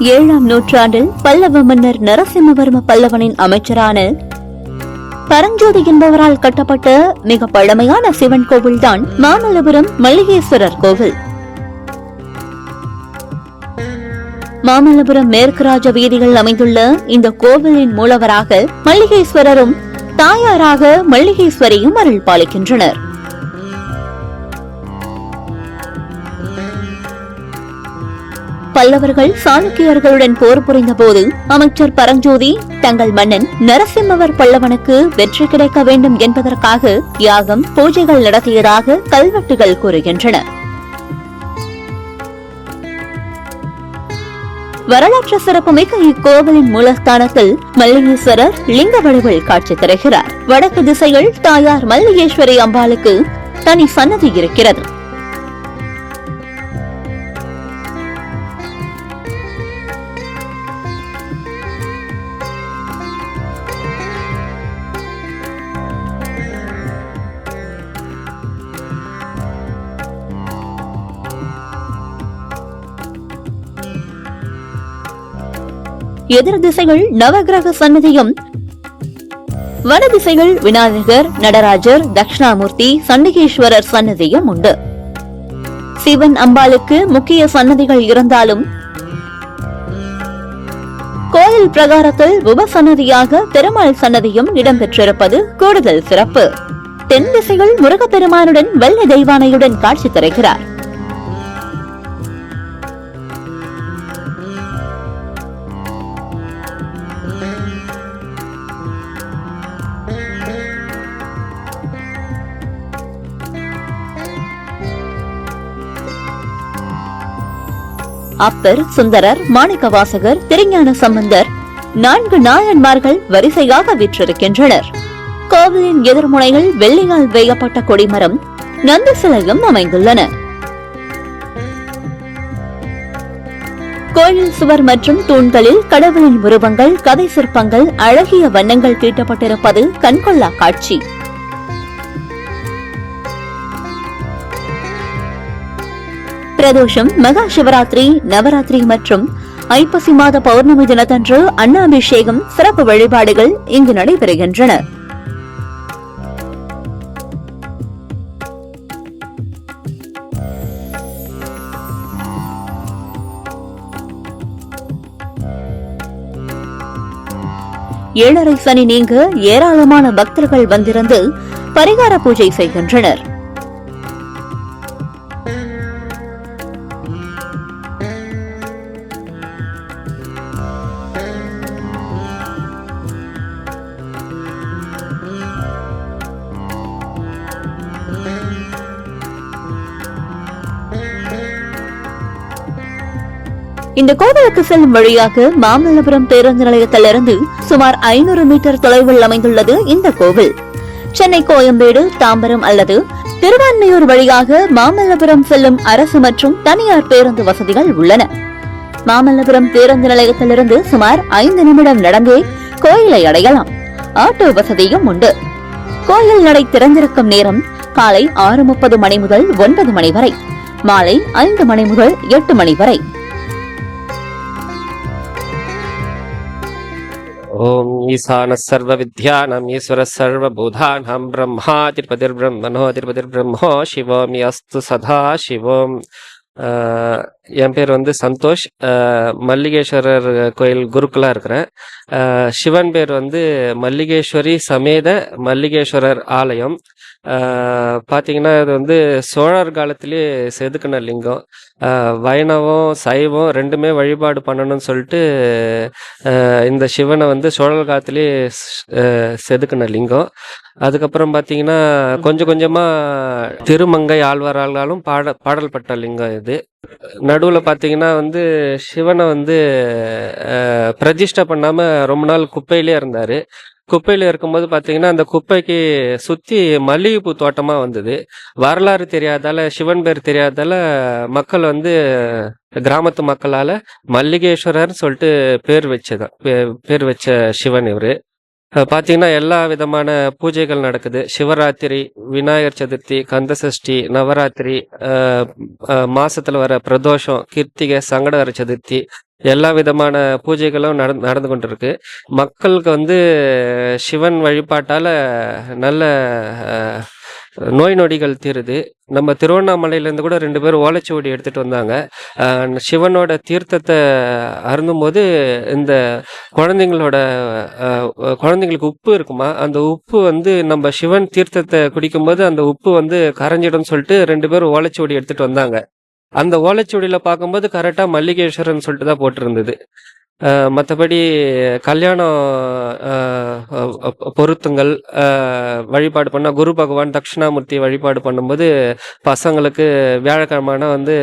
7ஆம் நூற்றாண்டில் பல்லவ மன்னர் நரசிம்மவர்ம பல்லவனின் அமைச்சரான பரஞ்சோதி என்பவரால் கட்டப்பட்ட மிக பழமையான சிவன் கோவில்தான் மாமல்லபுரம் மல்லிகேஸ்வரர் கோவில். மாமல்லபுரம் மேற்கு ராஜ வீதியில் அமைந்துள்ள இந்த கோவிலின் மூலவராக மல்லிகேஸ்வரரும் தாயாராக மல்லிகேஸ்வரியும் அருள் பாலிக்கின்றனர். பல்லவர்கள் சாளுக்கியர்களுடன் போர் புரிந்த போது அமைச்சர் பரஞ்சோதி தங்கள் மன்னன் நரசிம்மவர் பல்லவனுக்கு வெற்றி கிடைக்க வேண்டும் என்பதற்காக யாகம் பூஜைகள் நடத்தியதாக கல்வெட்டுகள் கூறுகின்றன. வரலாற்று சிறப்புமிக்க இக்கோவிலின் மூலஸ்தானத்தில் மல்லிகேஸ்வரர் லிங்க வடிவில் காட்சி தருகிறார். வடக்கு திசையில் தாயார் மல்லிகேஸ்வரி அம்பாளுக்கு தனி சன்னதி இருக்கிறது. எதிர் திசைகள் நவகிரக சன்னதியும், வட திசைகள் விநாயகர், நடராஜர், தட்சிணாமூர்த்தி, சண்டிகேஸ்வரர் சன்னதியும் உண்டு. சிவன் அம்பாளுக்கு முக்கிய சன்னதிகள் இருந்தாலும் கோயில் பிரகாரத்தில் உபசன்னதியாக பெருமாள் சன்னதியும் இடம்பெற்றிருப்பது கூடுதல் சிறப்பு. தென் திசைகள் முருகப்பெருமானுடன் வெள்ளை தெய்வானையுடன் காட்சி தருகிறார். அப்பர், சுந்தரர், மாணிக்கவாசகர், திருஞான சம்பந்தர் 4 நாயன்மார்கள் வரிசையாக வீற்றிருக்கின்றனர். கோவிலின் எதிர்முனைகள் வெள்ளியால் வேயப்பட்ட கொடிமரம், நந்தி சிலையும் அமைந்துள்ளன. கோயில் சுவர் மற்றும் தூண்களில் கடவுளின் உருவங்கள், கதை சிற்பங்கள், அழகிய வண்ணங்கள் தீட்டப்பட்டிருப்பது கண்கொள்ளா காட்சி. பிரதோஷம், மகா சிவராத்திரி, நவராத்திரி மற்றும் ஐப்பசி மாத பௌர்ணமி தினத்தன்று அன்னாபிஷேகம், சிறப்பு வழிபாடுகள் இங்கு நடைபெறுகின்றன. ஏழரை சனி நீங்க ஏராளமான பக்தர்கள் வந்திருந்து பரிகார பூஜை செய்கின்றனர். இந்த கோவிலுக்கு செல்லும் வழியாக மாமல்லபுரம் பேருந்து நிலையத்திலிருந்து சுமார் 500 மீட்டர் தொலைவில் அமைந்துள்ளது இந்த கோவில். சென்னை, கோயம்பேடு, தாம்பரம் அல்லது திருவான்மையூர் வழியாக மாமல்லபுரம் செல்லும் அரசு மற்றும் தனியார் பேருந்து வசதிகள் உள்ளன. மாமல்லபுரம் பேருந்து நிலையத்திலிருந்து சுமார் 5 நிமிடம் நடந்தே கோயிலை அடையலாம். ஆட்டோ வசதியும் உண்டு. கோயில் நடை திறந்திருக்கும் நேரம் காலை 6:30 மணி முதல் 9 மணி வரை, மாலை 5 மணி முதல் 8 மணி வரை. ஓம் ஈசான சர்வ வித்யானம் ஈஸ்வர சர்வ பூதானம் பிரம்மாதிபதிர் பிரம்மனோதிபதிர் பிரம்மோ சிவோம் அஸ்து சதா சிவோம். என் பேர் சந்தோஷ். மல்லிகேஸ்வரர் கோயில் குருக்குலா இருக்கிறேன். சிவன் பேர் மல்லிகேஸ்வரி சமேத மல்லிகேஸ்வரர் ஆலயம். பார்த்தீங்கன்னா இது சோழர் காலத்திலே செதுக்கின லிங்கம். வைணவம், சைவம் ரெண்டுமே வழிபாடு பண்ணணும்னு சொல்லிட்டு இந்த சிவனை சோழர் காலத்திலே செதுக்கின லிங்கம். அதுக்கப்புறம் பார்த்தீங்கன்னா கொஞ்சம் கொஞ்சமாக திருமங்கை ஆழ்வாராலும் பாடல் பட்ட லிங்கம் இது. நடுவில் பார்த்தீங்கன்னா சிவனை பிரதிஷ்டை பண்ணாமல் ரொம்ப நாள் குப்பையிலே இருந்தார். குப்பையில் இருக்கும்போது பார்த்தீங்கன்னா அந்த குப்பைக்கு சுற்றி மல்லிகைப்பூ தோட்டமாக வந்தது. வரலாறு தெரியாதால, சிவன் பேர் தெரியாதால மக்கள் கிராமத்து மக்களால் மல்லிகேஸ்வரர்னு சொல்லிட்டு பேர் வச்ச சிவன் இவர். பார்த்தீங்கன்னா எல்லா விதமான பூஜைகள் நடக்குது. சிவராத்திரி, விநாயகர் சதுர்த்தி, கந்தசஷ்டி, நவராத்திரி, மாசத்துல வர பிரதோஷம், கிருத்திகை, சங்கடகர சதுர்த்தி, எல்லா விதமான பூஜைகளும் நடந்து கொண்டிருக்கு. மக்களுக்கு வந்து சிவன் வழிபாட்டால நல்ல அஹ், நோய் நொடிகள் தீருது. நம்ம திருவண்ணாமலையிலேருந்து கூட 2 பேர் ஓலைச்சுவடி எடுத்துட்டு வந்தாங்க. சிவனோட தீர்த்தத்தை அருந்தும்போது இந்த குழந்தைங்களோட குழந்தைங்களுக்கு உப்பு இருக்குமா, அந்த உப்பு வந்து நம்ம சிவன் தீர்த்தத்தை குடிக்கும்போது அந்த உப்பு வந்து கரைஞ்சிடும்னு சொல்லிட்டு 2 பேர் ஓலைச்சுவடி எடுத்துட்டு வந்தாங்க. அந்த ஓலைச்சுவடியில பார்க்கும்போது கரெக்டா மல்லிகேஸ்வரன் சொல்லிட்டு தான் போட்டிருந்தது. மற்றபடி கல்யாணம் பொருத்தங்கள் வழிபாடு பண்ண குரு பகவான் தட்சிணாமூர்த்தி வழிபாடு பண்ணும்போது பசங்களுக்கு வியாழக்கிழமைனா வந்து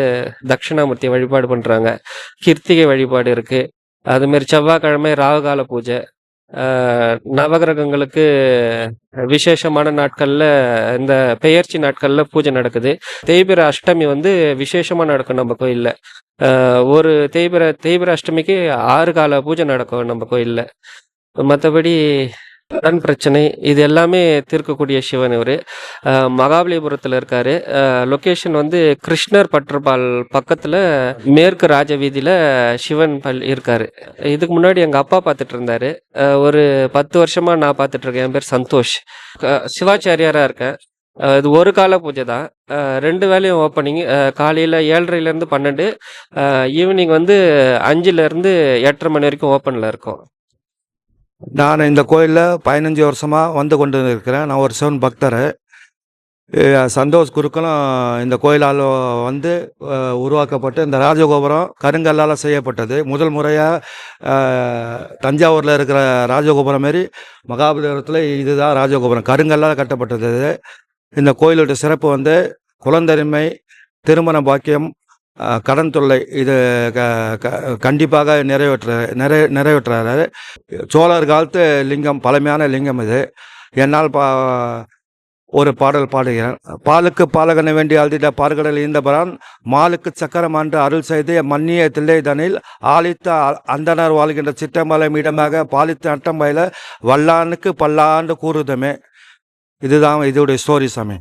தட்சிணாமூர்த்தி வழிபாடு பண்றாங்க. கிருத்திகை வழிபாடு இருக்கு. அதுமாரி செவ்வாய்க்கிழமை ராகுகால பூஜை. நவகிரகங்களுக்கு விசேஷமான நாட்கள்ல இந்த பெயர்ச்சி நாட்கள்ல பூஜை நடக்குது. தேய்பிர அஷ்டமி வந்து விசேஷமா நடக்கும் நம்ம கோயில்ல. ஒரு தேய்பிர அஷ்டமிக்கு 6 கால பூஜை நடக்கும் நம்ம கோயில்ல. மற்றபடி கடன் பிரச்சனை இது எல்லாமே தீர்க்கக்கூடிய சிவன் இவர். மகாபலிபுரத்தில் இருக்காரு. லொக்கேஷன் வந்து கிருஷ்ணர் பட்டர்பால் பக்கத்தில் மேற்கு ராஜ வீதியில் சிவன் இருக்காரு. இதுக்கு முன்னாடி எங்கள் அப்பா பார்த்துட்டு இருந்தாரு. ஒரு 10 வருஷமா நான் பார்த்துட்டு இருக்கேன். என் பேர் சந்தோஷ். சிவாச்சாரியாராக இருக்கேன். இது ஒரு கால பூஜை தான். 2 வேளையும் ஓப்பனிங். காலையில் 7:30லேருந்து 12, ஈவினிங் வந்து 5லேருந்து 8:30 மணி வரைக்கும் ஓப்பனில் இருக்கும். நான் இந்த கோயிலில் 15 வருஷமாக வந்து கொண்டு இருக்கிறேன். நான் ஒரு சிவன் பக்தர். சந்தோஷ் குருக்களும் இந்த கோயிலால் வந்து உருவாக்கப்பட்டு இந்த ராஜகோபுரம் கருங்கல்லால் செய்யப்பட்டது. முதல் முறையாக தஞ்சாவூரில் இருக்கிற ராஜகோபுரம் மாரி மகாபலிபுரத்தில் இதுதான் ராஜகோபுரம், கருங்கல்லால் கட்டப்பட்டது. இந்த கோயிலோட சிறப்பு வந்து குழந்தரிமை, திருமண பாக்கியம், கடன் தொல்லை இது கண்டிப்பாக நிறைவேற்றுறாரு. சோழர் காலத்து லிங்கம், பழமையான லிங்கம் இது. என்னால் ஒரு பாடல் பாடுகிறேன். பாலுக்கு பாலகன வேண்டி அழுதிட பார்கடல் ஈந்தபரான் மாலுக்கு சக்கரம் ஆண்டு அருள் செய்து மன்னிய தில்லைதனில் ஆலித்த அந்தனர் வாழ்கின்ற சிற்றமலை மீடமாக பாலித்த அட்டம் பயில வல்லானுக்கு பல்லாண்டு கூறுதமே. இதுதான் இதோடைய ஸ்டோரி சாமி.